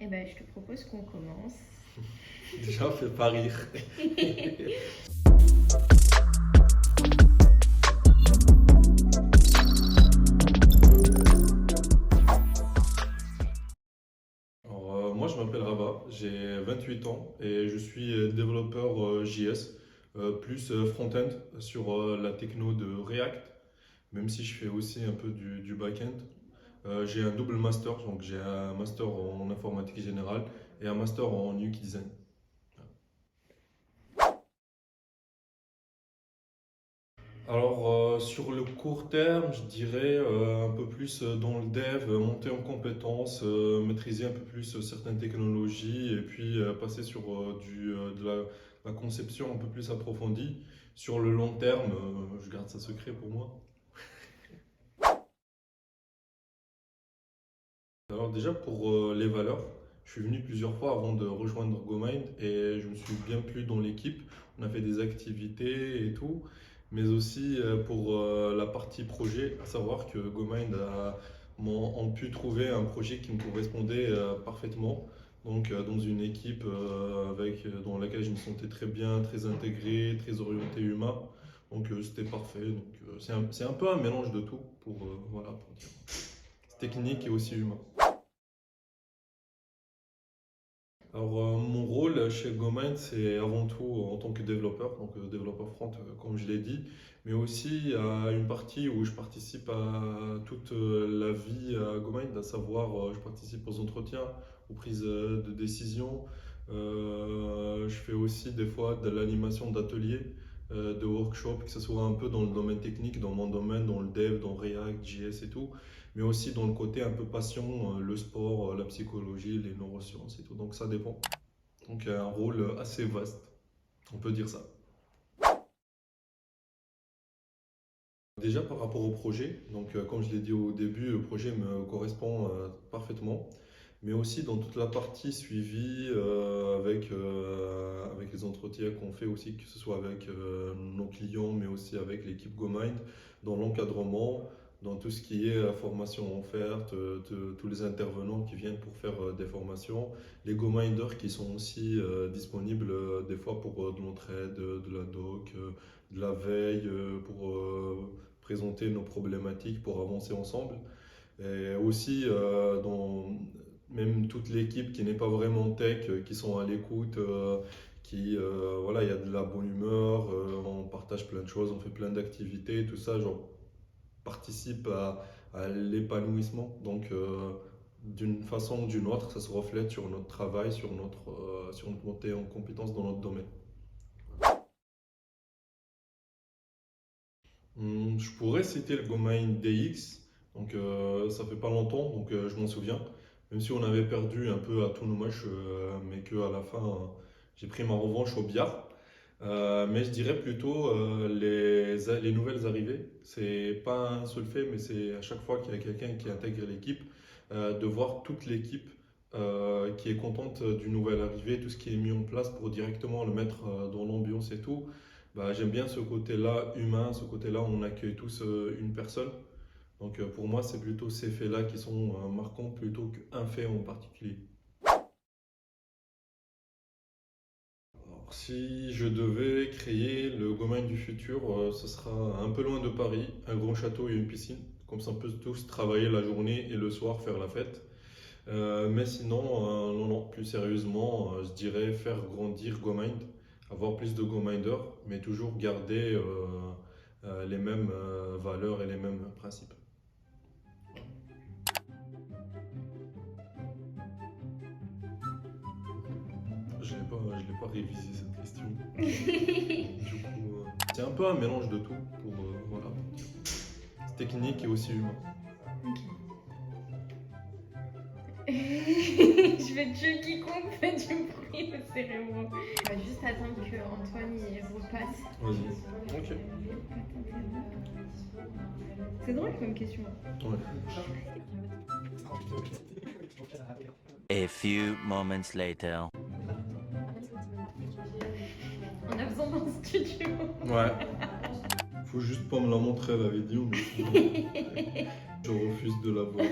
Eh ben, je te propose qu'on commence. Déjà, fais pas rire. Moi, je m'appelle Rava, j'ai 28 ans et je suis développeur JS, plus front-end sur la techno de React, même si je fais aussi un peu du back-end. J'ai un double master, donc j'ai un master en informatique générale et un master en UX design. Alors, sur le court terme, je dirais un peu plus dans le dev, monter en compétences, maîtriser un peu plus certaines technologies et puis passer sur la conception un peu plus approfondie. Sur le long terme, je garde ça secret pour moi. Alors déjà pour les valeurs, je suis venu plusieurs fois avant de rejoindre GoMind et je me suis bien plu dans l'équipe. On a fait des activités et tout, mais aussi pour la partie projet, à savoir que GoMind ont pu trouver un projet qui me correspondait parfaitement. Donc dans une équipe dans laquelle je me sentais très bien, très intégré, très orienté humain. Donc c'était parfait. Donc c'est un peu un mélange de tout voilà, pour dire. C'est technique et aussi humain. Alors, mon rôle chez GoMind, c'est avant tout en tant que développeur, donc développeur front, comme je l'ai dit, mais aussi à une partie où je participe à toute la vie à GoMind, à savoir je participe aux entretiens, aux prises de décision. Je fais aussi des fois de l'animation d'ateliers, de workshops, que ce soit un peu dans le domaine technique, dans mon domaine, dans le dev, dans React, JS et tout, mais aussi dans le côté un peu passion, le sport, la psychologie, les neurosciences et tout. Donc ça dépend. Donc un rôle assez vaste, on peut dire ça. Déjà par rapport au projet, donc comme je l'ai dit au début, le projet me correspond parfaitement, mais aussi dans toute la partie suivie avec les entretiens qu'on fait aussi, que ce soit avec nos clients, mais aussi avec l'équipe GoMind, dans l'encadrement, dans tout ce qui est formation offerte, tous les intervenants qui viennent pour faire des formations, les GoMinders qui sont aussi disponibles des fois pour de l'entraide, de la doc, de la veille, pour présenter nos problématiques pour avancer ensemble. Et aussi dans même toute l'équipe qui n'est pas vraiment tech, qui sont à l'écoute, voilà, il y a de la bonne humeur, on partage plein de choses, on fait plein d'activités, tout ça, genre participe à l'épanouissement. Donc d'une façon ou d'une autre, ça se reflète sur notre travail, sur notre montée en compétences dans notre domaine. Je pourrais citer le GoMind DX, donc ça fait pas longtemps, donc je m'en souviens. Même si on avait perdu un peu à tout nos matchs, mais qu'à la fin j'ai pris ma revanche au billard. Mais je dirais plutôt les nouvelles arrivées. C'est pas un seul fait, mais c'est à chaque fois qu'il y a quelqu'un qui intègre l'équipe, de voir toute l'équipe qui est contente du nouvel arrivé, tout ce qui est mis en place pour directement le mettre dans l'ambiance et tout. Bah, j'aime bien ce côté-là humain, ce côté-là où on accueille tous une personne. Donc pour moi, c'est plutôt ces faits-là qui sont marquants plutôt qu'un fait en particulier. Alors, si je devais créer le GoMind du futur, ce sera un peu loin de Paris, un grand château et une piscine. Comme ça, on peut tous travailler la journée et le soir faire la fête. Mais sinon, non, non, plus sérieusement, je dirais faire grandir GoMind, avoir plus de GoMinders, mais toujours garder les mêmes valeurs et les mêmes principes. Je l'ai pas révisé cette question. Du coup, c'est un peu un mélange de tout voilà, c'est technique et aussi humain. Ok. Je vais te tuer quiconque fait du bruit au cérémo. On va juste attendre que Antoine y repasse. Vas-y. Ok. C'est drôle comme question. Ouais. A few moments later. On a besoin d'un studio. Ouais. Faut juste pas me la montrer la vidéo, mais sinon, je refuse de la voir.